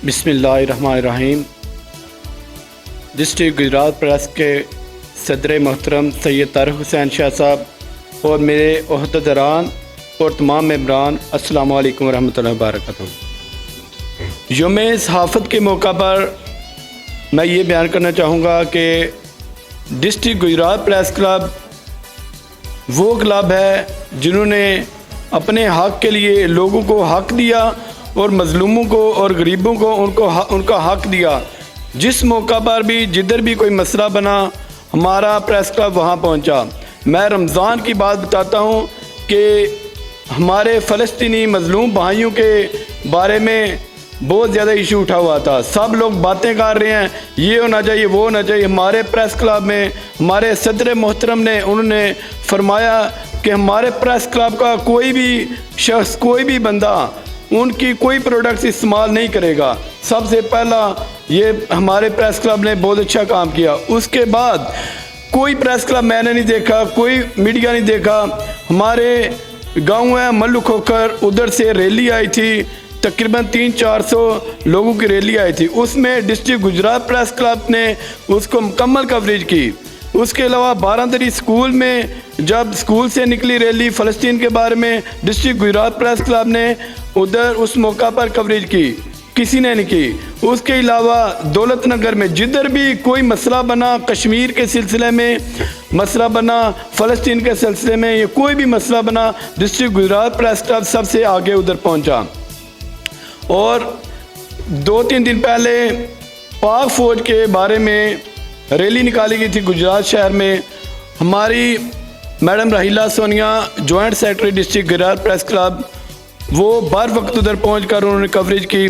बिस्मिल्लाहिर्रहमानिर्रहीम। District Gujarat press के सदर मोहतरम सैयद तारिक हुसैन शाह साहब और मेरे ओहदेदारान और तमाम मेंबरान, अस्सलामु अलैकुम रहमतुल्लाहि व बरकातहू। यौम सहाफ़त के मौका पर मैं ये बयान करना चाहूँगा कि डिस्ट्रिक्ट गुजरात प्रेस क्लब वो क्लब है जिन्होंने अपने हक़ के लिए लोगों को हक़ दिया और मज़लूमों को और गरीबों को उनका हक़ दिया। जिस मौका पर भी जिधर भी कोई मसला बना, हमारा प्रेस क्लब वहाँ पहुँचा। मैं रमज़ान की बात बताता हूँ कि हमारे फ़लस्तीनी मज़लूम भाइयों के बारे में बहुत ज़्यादा इशू उठा हुआ था। सब लोग बातें कर रहे हैं, ये होना चाहिए, वो होना चाहिए। हमारे प्रेस क्लब में हमारे सदर मोहतरम ने उन्होंने फरमाया कि हमारे प्रेस क्लब का कोई भी शख्स, कोई भी बंदा उनकी कोई प्रोडक्ट्स इस्तेमाल नहीं करेगा। सबसे पहला ये हमारे प्रेस क्लब ने बहुत अच्छा काम किया। उसके बाद कोई प्रेस क्लब मैंने नहीं देखा, कोई मीडिया नहीं देखा। हमारे गांव है मल्लू खोखर, उधर से रैली आई थी, तकरीबन 300-400 लोगों की रैली आई थी। उसमें डिस्ट्रिक्ट गुजरात प्रेस क्लब ने उसको मुकम्मल कवरेज की। उसके अलावा बारादरी स्कूल में जब स्कूल से निकली रैली फ़लस्तीन के बारे में, डिस्ट्रिक्ट गुजरात प्रेस क्लब ने उधर उस मौका पर कवरेज की, किसी ने नहीं की। उसके अलावा दौलत नगर में जिधर भी कोई मसला बना, कश्मीर के सिलसिले में मसला बना, फ़लस्तीन के सिलसिले में, ये कोई भी मसला बना, डिस्ट्रिक्ट गुजरात प्रेस क्लब सबसे आगे उधर पहुंचा। और 2-3 दिन पहले पाक फ़ौज के बारे में रैली निकाली गई थी गुजरात शहर में। हमारी मैडम राहिला Sonia, joint secretary district Gujarat press club, वो बर वक्त उधर पहुंचकर उन्होंने कवरेज की।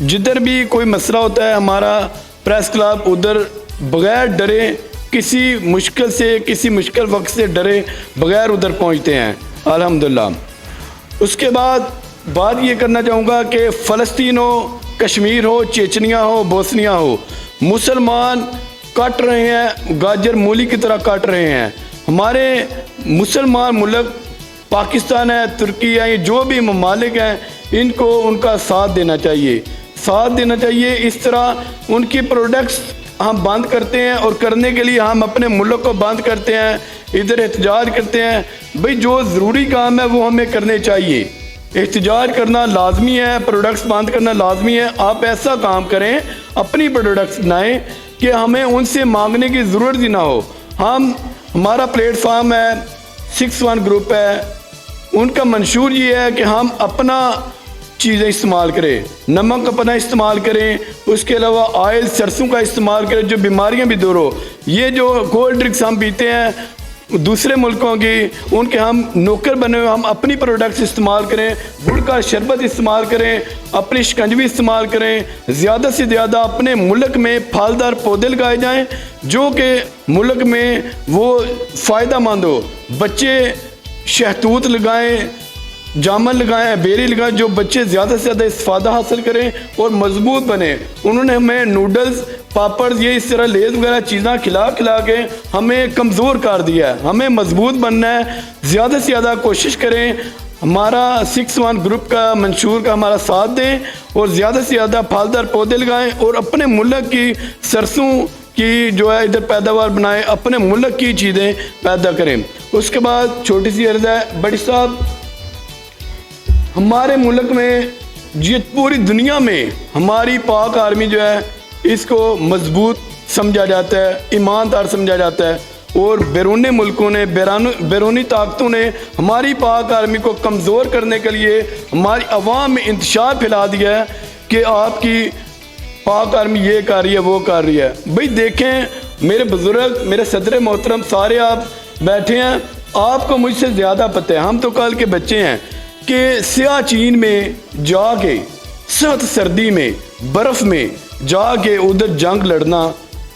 जिधर भी कोई मसला होता है, हमारा प्रेस क्लब उधर बग़ैर डरे, किसी मुश्किल से, किसी मुश्किल वक्त से डरे बग़ैर उधर पहुंचते हैं, अल्हम्दुलिल्लाह। उसके बाद बात ये करना चाहूँगा कि फ़लस्तीन हो, कश्मीर हो, चेचनिया हो, बोस्निया हो, मुसलमान काट रहे हैं, गाजर मूली की तरह काट रहे हैं। हमारे मुसलमान मुल्क पाकिस्तान है, तुर्की है, ये जो भी ममालिक हैं, इनको उनका साथ देना चाहिए, साथ देना चाहिए। इस तरह उनकी प्रोडक्ट्स हम बंद करते हैं और करने के लिए हम अपने मुल्क को बंद करते हैं, इधर एहतजाज करते हैं। भाई जो ज़रूरी काम है वो हमें करने चाहिए। एहतजाज करना लाजमी है, प्रोडक्ट्स बंद करना लाजमी है। आप ऐसा काम करें, अपनी प्रोडक्ट्स बनाएं कि हमें उनसे मांगने की ज़रूरत ही ना हो। हमारा प्लेटफार्म है 61 ग्रुप है, उनका मंशूर ये है कि हम अपना चीज़ें इस्तेमाल करें, नमक अपना इस्तेमाल करें, उसके अलावा ऑयल सरसों का इस्तेमाल करें, जो बीमारियां भी दूर हो। ये जो कोल्ड ड्रिंक्स हम पीते हैं दूसरे मुल्कों की, उनके हम नौकर बने हुए, हम अपनी प्रोडक्ट्स इस्तेमाल करें, गुड़ का शरबत इस्तेमाल करें, अपनी शिकंजवी इस्तेमाल करें। ज़्यादा से ज़्यादा अपने मुल्क में फलदार पौधे लगाए जाएं जो कि मुल्क में वो फ़ायदा मंद हो। बच्चे शहतूत लगाएं, जामन लगाएं, बेरी लगाएं, जो बच्चे ज़्यादा से ज़्यादा इस्तेफादा हासिल करें और मजबूत बने। उन्होंने हमें नूडल्स, पापड़, ये इस तरह लेज़ वगैरह चीज़ें खिला के हमें कमज़ोर कर दिया है। हमें मजबूत बनना है, ज़्यादा से ज़्यादा कोशिश करें। हमारा 61 ग्रुप का मंशूर का हमारा साथ दें और ज़्यादा से ज़्यादा फलदार पौधे लगाएं और अपने मुल्क की सरसों की जो है इधर पैदावार बनाएं, अपने मुल्क की चीज़ें पैदा करें। उसके बाद छोटी सी अर्ज़ है, बड़ी साहब, हमारे मुल्क में, ये पूरी दुनिया में हमारी पाक आर्मी जो है इसको मजबूत समझा जाता है, ईमानदार समझा जाता है। और बैरूनी मुल्कों ने, बैरूनी ताकतों ने हमारी पाक आर्मी को कमज़ोर करने के लिए हमारी आवाम में इंतशार फैला दिया है कि आपकी पाक आर्मी ये कर रही है, वो कर रही है। भाई देखें मेरे बुज़ुर्ग, मेरे सदर मोहतरम, सारे आप बैठे हैं, आपको मुझसे ज़्यादा पता है। हम तो कल के बच्चे हैं कि सियाचिन में जाके, सख्त सर्दी में, बर्फ़ में जाके उधर जंग लड़ना,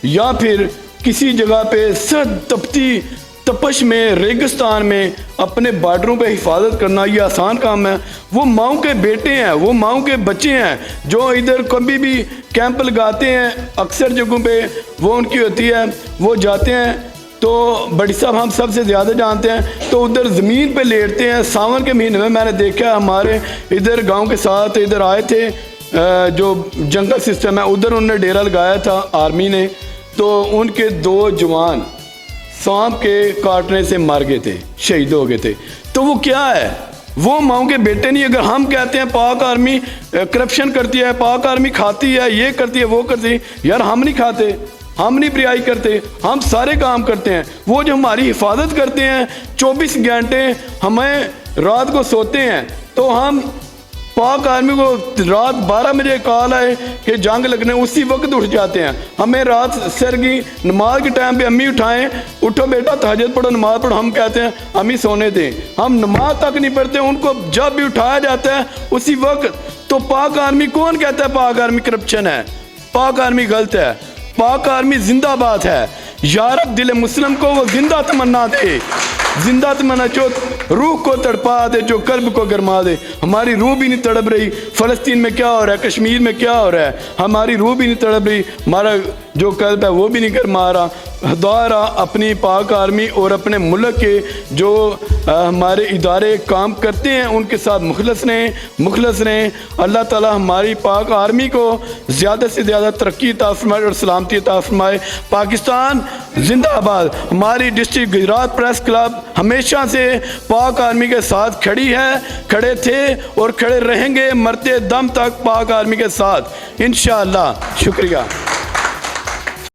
या फिर किसी जगह पे सख्त तपती तपश में, रेगिस्तान में अपने बार्डरों पे हिफाजत करना, ये आसान काम है। वो माओ के बेटे हैं, वो माओ के बच्चे हैं जो इधर कभी भी कैंप लगाते हैं, अक्सर जगहों पे वो उनकी होती है, वो जाते हैं تو بڑی صاحب ہم سب سے زیادہ جانتے ہیں، تو ادھر زمین پہ لیٹتے ہیں ساون کے مہینے میں نے دیکھا ہمارے ادھر گاؤں کے ساتھ ادھر آئے تھے جو جنگل سسٹم ہے ادھر انہوں نے ڈیرا لگایا تھا آرمی نے، تو ان کے 2 جوان سانپ کے کاٹنے سے مر گئے تھے، شہید ہو گئے تھے۔ تو وہ کیا ہے، وہ ماؤں کے بیٹے نہیں۔ اگر ہم کہتے ہیں پاک آرمی کرپشن کرتی ہے، پاک آرمی کھاتی ہے، یہ کرتی ہے وہ کرتی ہے، یار ہم نہیں کھاتے، ہم نہیں پریائی کرتے، ہم سارے کام کرتے ہیں۔ وہ جو ہماری حفاظت کرتے ہیں 24 گھنٹے، ہمیں رات کو سوتے ہیں، تو ہم پاک آرمی کو رات 12 بجے کال آئے کہ جنگ لگنے، اسی وقت اٹھ جاتے ہیں۔ ہمیں رات سر کی نماز کے ٹائم پہ امی اٹھائیں، اٹھو بیٹا تہجد پڑھو، نماز پڑھو، ہم کہتے ہیں امی سونے دیں، ہم نماز تک نہیں پڑھتے، ان کو جب بھی اٹھایا جاتا ہے اسی وقت۔ تو پاک آرمی کون کہتا ہے پاک آرمی کرپشن ہے؟ پاک آرمی غلط ہے، پاک آرمی زندہ باد ہے۔ یا رب دل مسلم کو وہ زندہ تمنا دے، زندہ تمنا جو روح کو تڑپا دے، جو قلب کو گرما دے۔ ہماری روح بھی نہیں تڑپ رہی، فلسطین میں کیا ہو رہا ہے، کشمیر میں کیا ہو رہا ہے، ہماری روح بھی نہیں تڑپ رہی، ہمارا جو قلب ہے وہ بھی نہیں گرما رہا۔ دعا اپنی پاک آرمی اور اپنے ملک کے جو ہمارے ادارے کام کرتے ہیں ان کے ساتھ مخلص رہیں۔ اللہ تعالی ہماری پاک آرمی کو زیادہ سے زیادہ ترقی عطا فرمائے اور سلامتی عطا فرمائے۔ پاکستان زندہ آباد۔ ہماری ڈسٹرکٹ گجرات پریس کلب ہمیشہ سے پاک آرمی کے ساتھ کھڑی ہے، کھڑے تھے اور کھڑے رہیں گے مرتے دم تک پاک آرمی کے ساتھ انشاءاللہ۔ شکریہ۔